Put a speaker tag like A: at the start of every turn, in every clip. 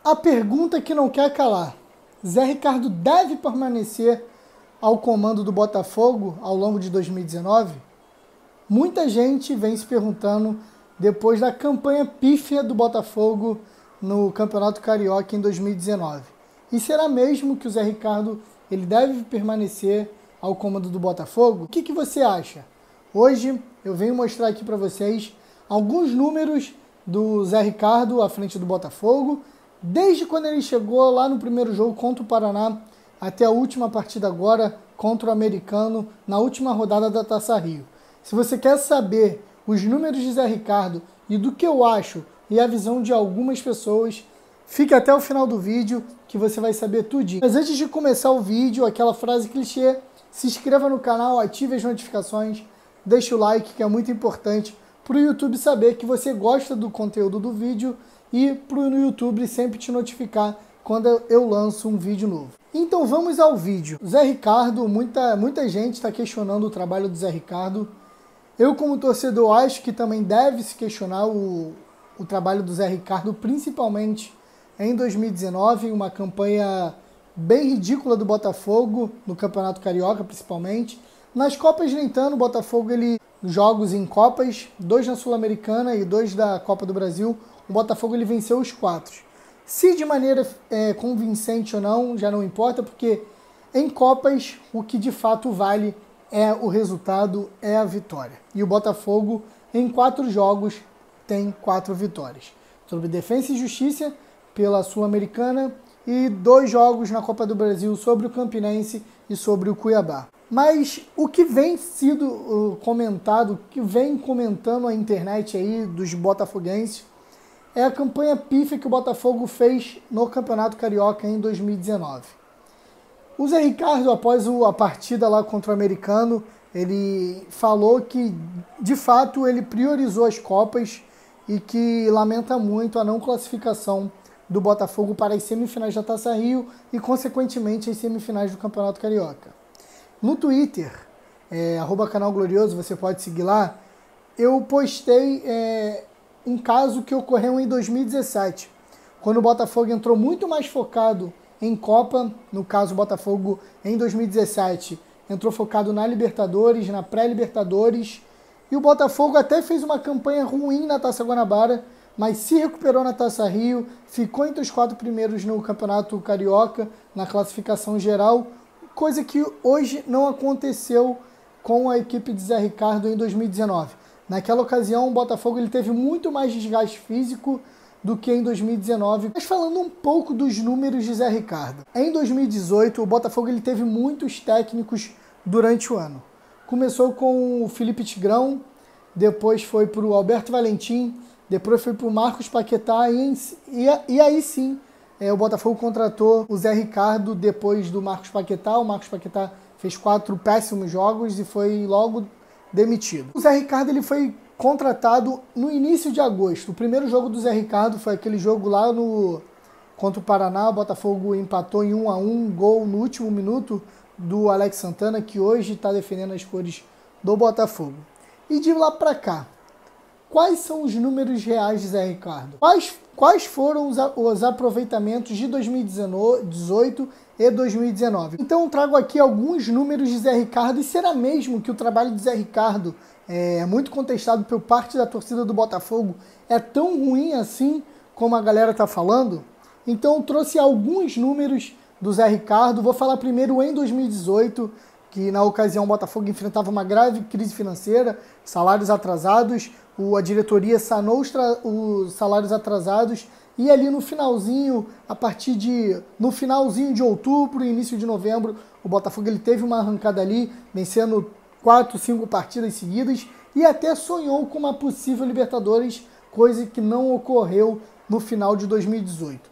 A: A pergunta que não quer calar: Zé Ricardo deve permanecer ao comando do Botafogo ao longo de 2019? Muita gente vem se perguntando depois da campanha pífia do Botafogo no Campeonato Carioca em 2019. E será mesmo que o Zé Ricardo ele deve permanecer ao comando do Botafogo? O que você acha? Hoje eu venho mostrar aqui para vocês alguns números do Zé Ricardo à frente do Botafogo, desde quando ele chegou lá no primeiro jogo contra o Paraná até a última partida agora contra o Americano na última rodada da Taça Rio. Se você quer saber os números de Zé Ricardo e do que eu acho e a visão de algumas pessoas, fique até o final do vídeo que você vai saber tudinho. Mas antes de começar o vídeo, aquela frase clichê, se inscreva no canal, ative as notificações, deixe o like que é muito importante para o YouTube saber que você gosta do conteúdo do vídeo e para o YouTube sempre te notificar quando eu lanço um vídeo novo. Então vamos ao vídeo. Zé Ricardo, muita gente está questionando o trabalho do Zé Ricardo. Eu, como torcedor, acho que também deve se questionar o trabalho do Zé Ricardo, principalmente em 2019, uma campanha bem ridícula do Botafogo, no Campeonato Carioca principalmente. Nas Copas nem tanto, o Botafogo, jogos em Copas, 2 na Sul-Americana e 2 da Copa do Brasil, o Botafogo ele venceu os 4. Se de maneira convincente ou não, já não importa, porque em Copas o que de fato vale é o resultado, é a vitória. E o Botafogo, em 4 jogos, tem 4 vitórias. Sobre Defensa e Justiça, pela Sul-Americana, e 2 jogos na Copa do Brasil sobre o Campinense e sobre o Cuiabá. Mas o que vem sido comentado, o que vem comentando a internet aí dos botafoguenses, é a campanha pífia que o Botafogo fez no Campeonato Carioca em 2019. O Zé Ricardo, após a partida lá contra o Americano, ele falou que, de fato, ele priorizou as Copas e que lamenta muito a não classificação do Botafogo para as semifinais da Taça Rio e, consequentemente, as semifinais do Campeonato Carioca. No Twitter, @canalglorioso, você pode seguir lá, eu postei um caso que ocorreu em 2017, quando o Botafogo entrou muito mais focado em Copa. No caso, o Botafogo, em 2017, entrou focado na Libertadores, na pré-Libertadores, e o Botafogo até fez uma campanha ruim na Taça Guanabara, mas se recuperou na Taça Rio, ficou entre os 4 primeiros no Campeonato Carioca, na classificação geral, coisa que hoje não aconteceu com a equipe de Zé Ricardo em 2019. Naquela ocasião, o Botafogo ele teve muito mais desgaste físico do que em 2019. Mas falando um pouco dos números de Zé Ricardo. Em 2018, o Botafogo ele teve muitos técnicos durante o ano. Começou com o Felipe Tigrão, depois foi para o Alberto Valentim, depois foi para o Marcos Paquetá e aí sim o Botafogo contratou o Zé Ricardo depois do Marcos Paquetá. O Marcos Paquetá fez 4 péssimos jogos e foi logo demitido. O Zé Ricardo ele foi contratado no início de agosto. O primeiro jogo do Zé Ricardo foi aquele jogo lá contra o Paraná. O Botafogo empatou em 1-1, gol no último minuto do Alex Santana, que hoje está defendendo as cores do Botafogo. E de lá para cá, quais são os números reais de Zé Ricardo? Quais foram os aproveitamentos de 2018 e 2019? Então eu trago aqui alguns números de Zé Ricardo. E será mesmo que o trabalho de Zé Ricardo é muito contestado por parte da torcida do Botafogo, é tão ruim assim como a galera está falando? Então eu trouxe alguns números do Zé Ricardo. Vou falar primeiro em 2018, que na ocasião o Botafogo enfrentava uma grave crise financeira, salários atrasados, a diretoria sanou os salários atrasados, e ali no finalzinho de outubro, início de novembro, o Botafogo ele teve uma arrancada ali, vencendo 4, 5 partidas seguidas, e até sonhou com uma possível Libertadores, coisa que não ocorreu no final de 2018.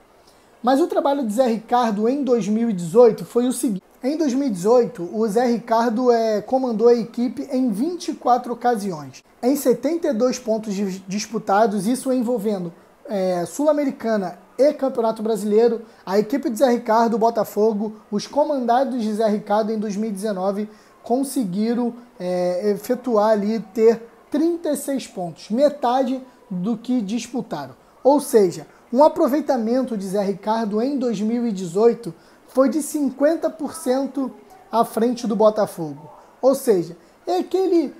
A: Mas o trabalho de Zé Ricardo em 2018 foi o seguinte. Em 2018, o Zé Ricardo comandou a equipe em 24 ocasiões. Em 72 pontos disputados, isso envolvendo Sul-Americana e Campeonato Brasileiro, a equipe de Zé Ricardo, o Botafogo, os comandados de Zé Ricardo em 2019 conseguiram efetuar ali, ter 36 pontos, metade do que disputaram. Ou seja, Um aproveitamento de Zé Ricardo em 2018 foi de 50% à frente do Botafogo. Ou seja, é aquele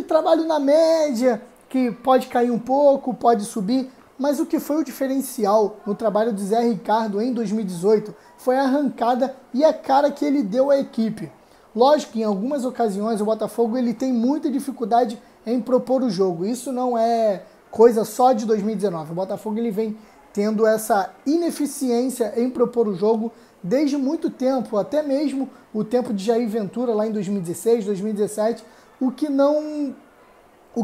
A: trabalho na média, que pode cair um pouco, pode subir, mas o que foi o diferencial no trabalho de Zé Ricardo em 2018 foi a arrancada e a cara que ele deu à equipe. Lógico que em algumas ocasiões o Botafogo ele tem muita dificuldade em propor o jogo. Isso não é coisa só de 2019. O Botafogo ele vem tendo essa ineficiência em propor o jogo desde muito tempo, até mesmo o tempo de Jair Ventura lá em 2016, 2017, o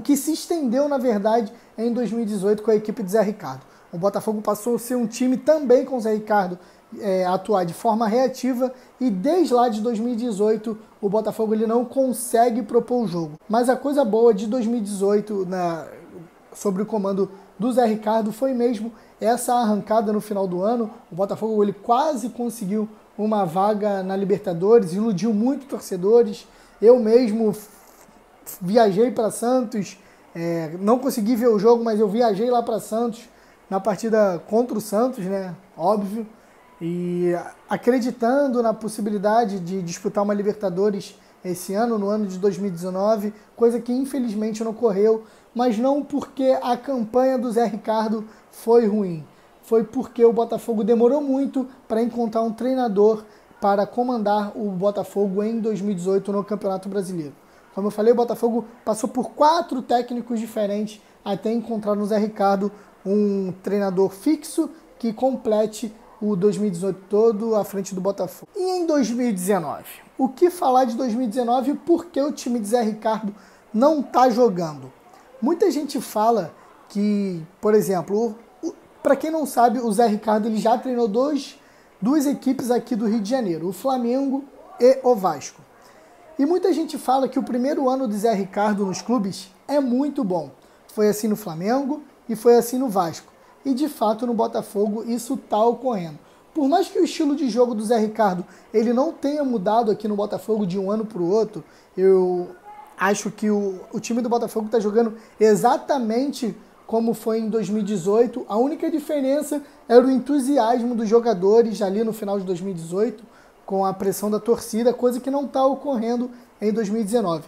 A: que se estendeu, na verdade, em 2018 com a equipe de Zé Ricardo. O Botafogo passou a ser um time também com o Zé Ricardo atuar de forma reativa e desde lá de 2018 o Botafogo ele não consegue propor o jogo. Mas a coisa boa de 2018 sobre o comando do Zé Ricardo foi mesmo essa arrancada no final do ano. O Botafogo ele quase conseguiu uma vaga na Libertadores, iludiu muito torcedores. Eu mesmo viajei para Santos, não consegui ver o jogo, mas eu viajei lá para Santos na partida contra o Santos, né? Óbvio. E acreditando na possibilidade de disputar uma Libertadores esse ano, no ano de 2019, coisa que infelizmente não ocorreu, mas não porque a campanha do Zé Ricardo foi ruim, foi porque o Botafogo demorou muito para encontrar um treinador para comandar o Botafogo em 2018 no Campeonato Brasileiro. Como eu falei, o Botafogo passou por 4 técnicos diferentes até encontrar no Zé Ricardo um treinador fixo que complete o 2018 todo à frente do Botafogo. E em 2019? O que falar de 2019 e por que o time de Zé Ricardo não está jogando? Muita gente fala que, por exemplo, para quem não sabe, o Zé Ricardo ele já treinou duas equipes aqui do Rio de Janeiro, o Flamengo e o Vasco. E muita gente fala que o primeiro ano de Zé Ricardo nos clubes é muito bom. Foi assim no Flamengo e foi assim no Vasco. E de fato no Botafogo isso está ocorrendo. Por mais que o estilo de jogo do Zé Ricardo ele não tenha mudado aqui no Botafogo de um ano para o outro, eu acho que o time do Botafogo está jogando exatamente como foi em 2018. A única diferença era o entusiasmo dos jogadores ali no final de 2018, com a pressão da torcida, coisa que não está ocorrendo em 2019.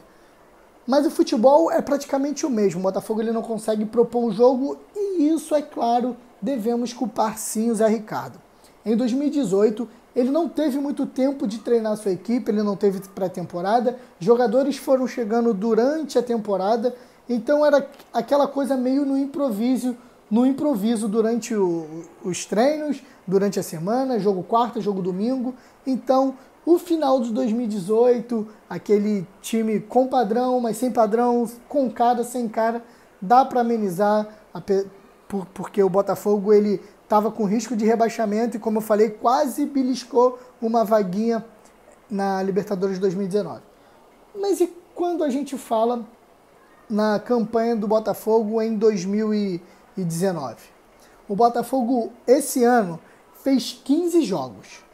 A: Mas o futebol é praticamente o mesmo. O Botafogo ele não consegue propor um jogo e isso, é claro, devemos culpar sim o Zé Ricardo. Em 2018, ele não teve muito tempo de treinar sua equipe, ele não teve pré-temporada, jogadores foram chegando durante a temporada, então era aquela coisa meio no improviso durante os treinos, durante a semana, jogo quarta, jogo domingo. Então, o final de 2018, aquele time com padrão, mas sem padrão, com cara, sem cara, dá para amenizar, porque o Botafogo ele estava com risco de rebaixamento e, como eu falei, quase beliscou uma vaguinha na Libertadores de 2019. Mas e quando a gente fala na campanha do Botafogo em 2019? O Botafogo, esse ano, fez 15 jogos.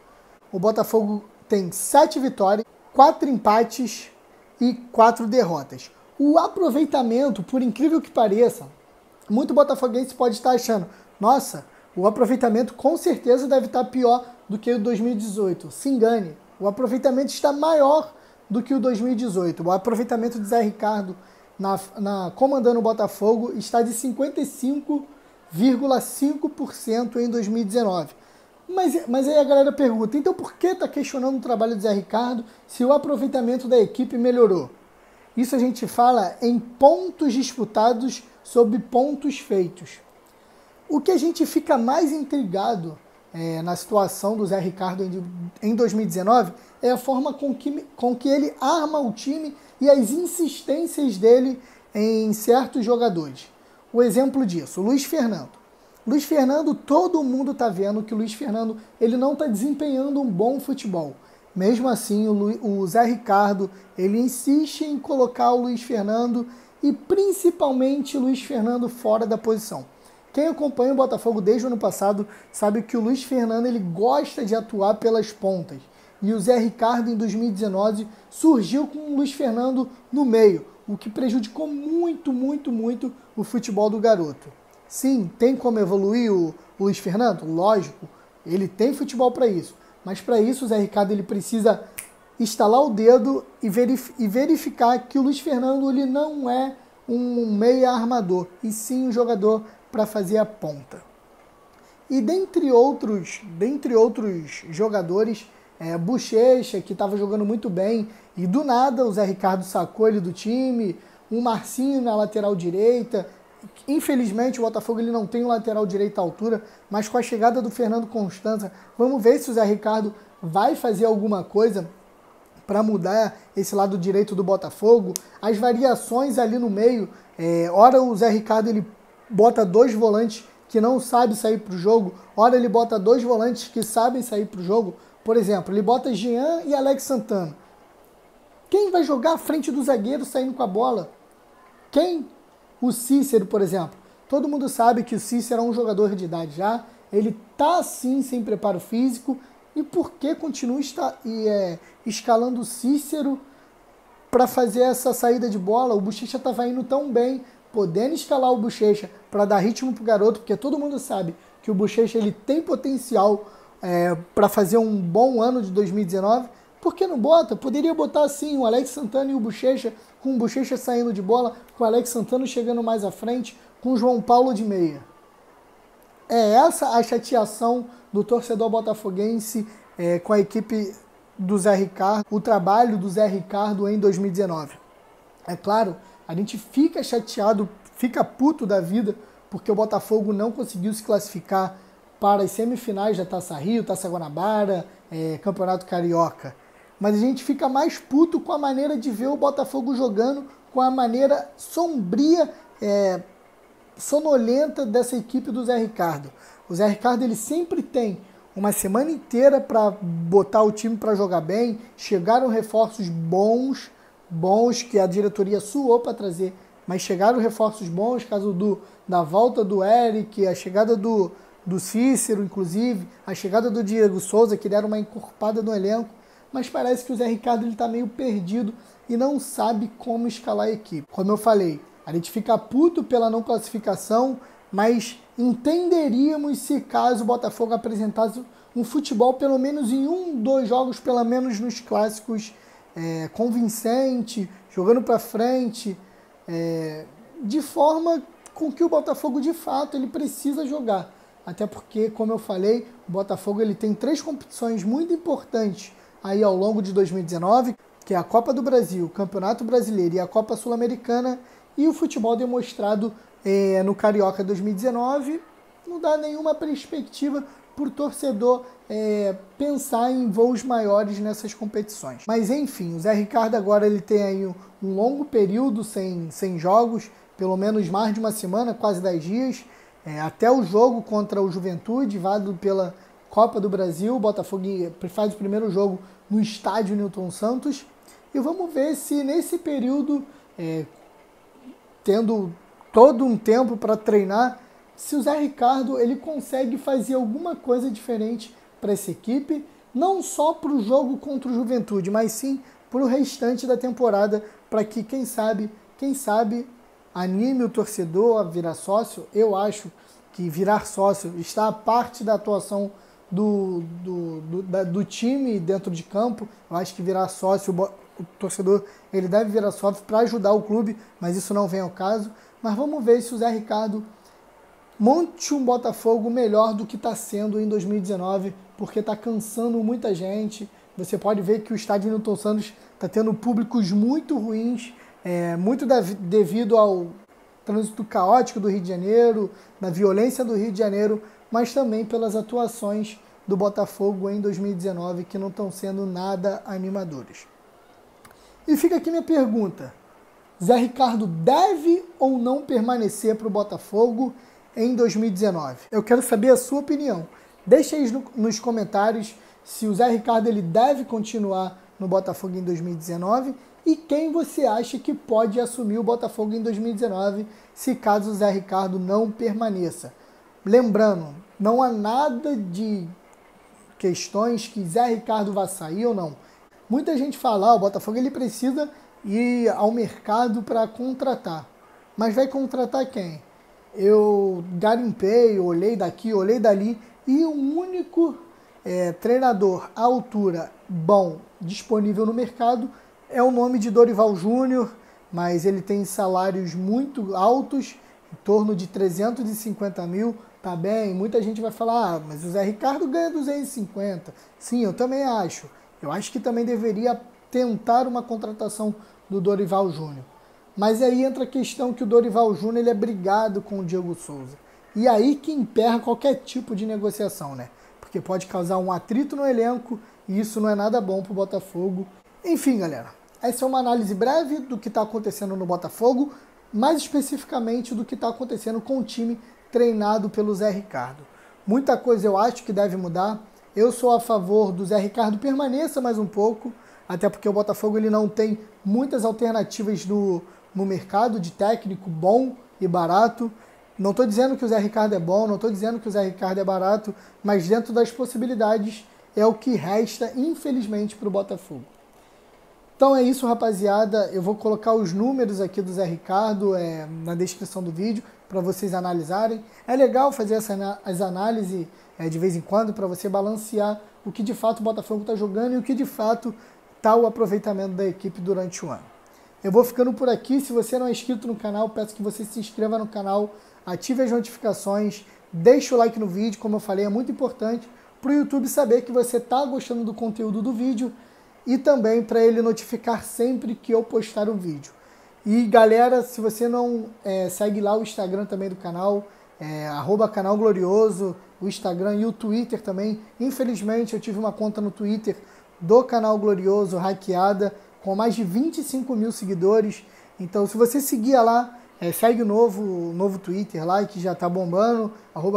A: O Botafogo tem 7 vitórias, 4 empates e 4 derrotas. O aproveitamento, por incrível que pareça, muito botafoguense pode estar achando, nossa, o aproveitamento com certeza deve estar pior do que o 2018. Se engane, o aproveitamento está maior do que o 2018. O aproveitamento de Zé Ricardo comandando o Botafogo está de 55,5% em 2019. Mas aí a galera pergunta, então por que está questionando o trabalho de Zé Ricardo se o aproveitamento da equipe melhorou? Isso a gente fala em pontos disputados sobre pontos feitos. O que a gente fica mais intrigado na situação do Zé Ricardo em 2019 é a forma com que ele arma o time e as insistências dele em certos jogadores. O exemplo disso, o Luiz Fernando. Luiz Fernando, todo mundo está vendo que o Luiz Fernando ele não está desempenhando um bom futebol. Mesmo assim, o Zé Ricardo ele insiste em colocar o Luiz Fernando e principalmente o Luiz Fernando fora da posição. Quem acompanha o Botafogo desde o ano passado sabe que o Luiz Fernando ele gosta de atuar pelas pontas. E o Zé Ricardo, em 2019, surgiu com o Luiz Fernando no meio, o que prejudicou muito, muito, muito o futebol do garoto. Sim, tem como evoluir o Luiz Fernando? Lógico, ele tem futebol para isso. Mas para isso o Zé Ricardo ele precisa estalar o dedo e verificar que o Luiz Fernando ele não é um meia armador, e sim um jogador para fazer a ponta. E dentre outros jogadores, Bochecha, que estava jogando muito bem, e do nada o Zé Ricardo sacou ele do time, o Marcinho na lateral direita. Infelizmente o Botafogo ele não tem um lateral direito à altura, mas com a chegada do Fernando Constança, vamos ver se o Zé Ricardo vai fazer alguma coisa para mudar esse lado direito do Botafogo. As variações ali no meio, ora o Zé Ricardo ele bota 2 volantes que não sabem sair para o jogo, ora ele bota 2 volantes que sabem sair para o jogo. Por exemplo, ele bota Jean e Alex Santana. Quem vai jogar à frente do zagueiro saindo com a bola? Quem? O Cícero, por exemplo. Todo mundo sabe que o Cícero é um jogador de idade já, ele tá sim sem preparo físico, e por que continua escalando o Cícero para fazer essa saída de bola? O Bochecha estava indo tão bem, podendo escalar o Bochecha para dar ritmo pro garoto, porque todo mundo sabe que o Bochecha ele tem potencial para fazer um bom ano de 2019. Por que não bota? Poderia botar assim o Alex Santana e o Bochecha, com o Bochecha saindo de bola, com o Alex Santana chegando mais à frente, com o João Paulo de meia. É essa a chateação do torcedor botafoguense com a equipe do Zé Ricardo, o trabalho do Zé Ricardo em 2019. É claro, a gente fica chateado, fica puto da vida, porque o Botafogo não conseguiu se classificar para as semifinais da Taça Rio, Taça Guanabara, Campeonato Carioca. Mas a gente fica mais puto com a maneira de ver o Botafogo jogando, com a maneira sombria, sonolenta dessa equipe do Zé Ricardo. O Zé Ricardo ele sempre tem uma semana inteira para botar o time para jogar bem. Chegaram reforços bons que a diretoria suou para trazer, mas chegaram reforços bons, caso da volta do Eric, a chegada do Cícero, inclusive, a chegada do Diego Souza, que deram uma encorpada no elenco, mas parece que o Zé Ricardo está meio perdido e não sabe como escalar a equipe. Como eu falei, a gente fica puto pela não classificação, mas entenderíamos se caso o Botafogo apresentasse um futebol pelo menos em 2 jogos, pelo menos nos clássicos, convincente, jogando para frente, de forma com que o Botafogo de fato ele precisa jogar. Até porque, como eu falei, o Botafogo ele tem 3 competições muito importantes aí ao longo de 2019, que é a Copa do Brasil, o Campeonato Brasileiro e a Copa Sul-Americana, e o futebol demonstrado no Carioca 2019 não dá nenhuma perspectiva para o torcedor pensar em voos maiores nessas competições. Mas enfim, o Zé Ricardo agora ele tem aí um longo período sem jogos, pelo menos mais de uma semana, quase 10 dias, até o jogo contra o Juventude, válido pela Copa do Brasil. O Botafogo faz o primeiro jogo no estádio Newton Santos, e vamos ver se nesse período, tendo todo um tempo para treinar, se o Zé Ricardo ele consegue fazer alguma coisa diferente para essa equipe, não só para o jogo contra o Juventude, mas sim para o restante da temporada, para que, quem sabe, anime o torcedor a virar sócio. Eu acho que virar sócio está a parte da atuação do time dentro de campo. Eu acho que virar sócio, o torcedor ele deve virar sócio para ajudar o clube, mas isso não vem ao caso. Mas vamos ver se o Zé Ricardo monte um Botafogo melhor do que está sendo em 2019, porque está cansando muita gente. Você pode ver que o estádio Newton Santos está tendo públicos muito ruins, muito devido ao trânsito caótico do Rio de Janeiro, da violência do Rio de Janeiro, mas também pelas atuações do Botafogo em 2019, que não estão sendo nada animadores. E fica aqui minha pergunta: Zé Ricardo deve ou não permanecer para o Botafogo em 2019? Eu quero saber a sua opinião. Deixa aí nos comentários se o Zé Ricardo ele deve continuar no Botafogo em 2019 e quem você acha que pode assumir o Botafogo em 2019 se caso o Zé Ricardo não permaneça. Lembrando, não há nada de questões que Zé Ricardo vai sair ou não. Muita gente fala, o Botafogo ele precisa ir ao mercado para contratar. Mas vai contratar quem? eu garimpei, olhei daqui, olhei dali, e o único treinador à altura bom disponível no mercado é o nome de Dorival Júnior, mas ele tem salários muito altos, em torno de 350 mil, tá bem? Muita gente vai falar, mas o Zé Ricardo ganha 250. Sim, eu também acho. Eu acho que também deveria tentar uma contratação do Dorival Júnior. Mas aí entra a questão que o Dorival Júnior ele é brigado com o Diego Souza. E aí que emperra qualquer tipo de negociação, né? Porque pode causar um atrito no elenco e isso não é nada bom pro Botafogo. Enfim, galera, essa é uma análise breve do que está acontecendo no Botafogo, mais especificamente do que está acontecendo com o time treinado pelo Zé Ricardo. Muita coisa eu acho que deve mudar. Eu sou a favor do Zé Ricardo permaneça mais um pouco, até porque o Botafogo ele não tem muitas alternativas no mercado de técnico bom e barato. Não estou dizendo que o Zé Ricardo é bom, não estou dizendo que o Zé Ricardo é barato, mas dentro das possibilidades é o que resta, infelizmente, para o Botafogo. Então é isso, rapaziada. Eu vou colocar os números aqui do Zé Ricardo na descrição do vídeo para vocês analisarem. É legal fazer as análises de vez em quando para você balancear o que de fato o Botafogo está jogando e o que de fato está o aproveitamento da equipe durante o ano. Eu vou ficando por aqui. Se você não é inscrito no canal, peço que você se inscreva no canal, ative as notificações, deixe o like no vídeo, como eu falei, é muito importante para o YouTube saber que você está gostando do conteúdo do vídeo e também para ele notificar sempre que eu postar um vídeo. E galera, se você não segue lá o Instagram também do canal, @canalglorioso, o Instagram e o Twitter também. Infelizmente eu tive uma conta no Twitter do Canal Glorioso hackeada, com mais de 25 mil seguidores. Então se você seguir lá, segue o novo Twitter lá, que já tá bombando,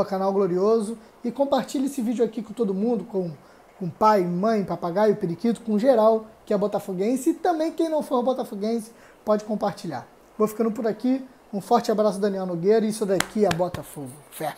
A: @Canal Glorioso, e compartilhe esse vídeo aqui com todo mundo, com pai, mãe, papagaio, periquito, com geral que é botafoguense, e também quem não for botafoguense pode compartilhar. Vou ficando por aqui, um forte abraço, Daniel Nogueira, e isso daqui é Botafogo. Fé!